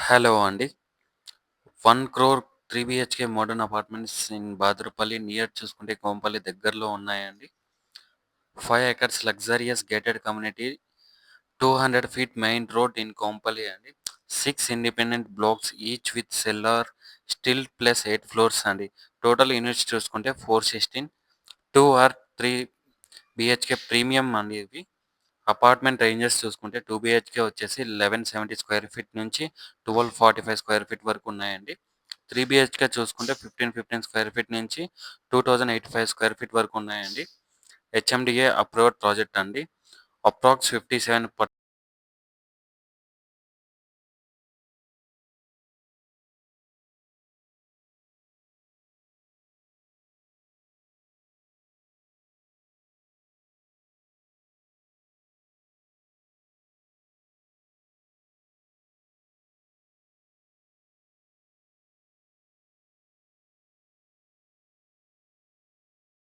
Hello అండి. 1 crore 3 BHK modern apartments in Badarapalli near చూసుకుంటే కోంపల్లి దగ్గరలో ఉన్నాయండి. 5 acres luxurious gated community, 200 feet main road in Kompally అండి. 6 independent blocks each with cellar, stilt plus 8 floors అండి. Total units చూసుకుంటే 416, 2 are 3 BHK premium అండి ఇవి. అపార్ట్మెంట్ రేంజెస్ చూసుకుంటే 2 బీహెచ్‌కే వచ్చేసి 1170 స్క్వేర్ ఫీట్ నుంచి 1245 స్క్వేర్ ఫీట్ వరకు ఉన్నాయండి. 3 బీహెచ్‌కే చూసుకుంటే 1515 స్క్వేర్ ఫీట్ నుంచి 2085 స్క్వేర్ ఫీట్ వరకు ఉన్నాయండి. హెచ్ఎండిఏ అప్రూవ్డ్ ప్రాజెక్ట్ అండి. అప్రాక్స్ 57%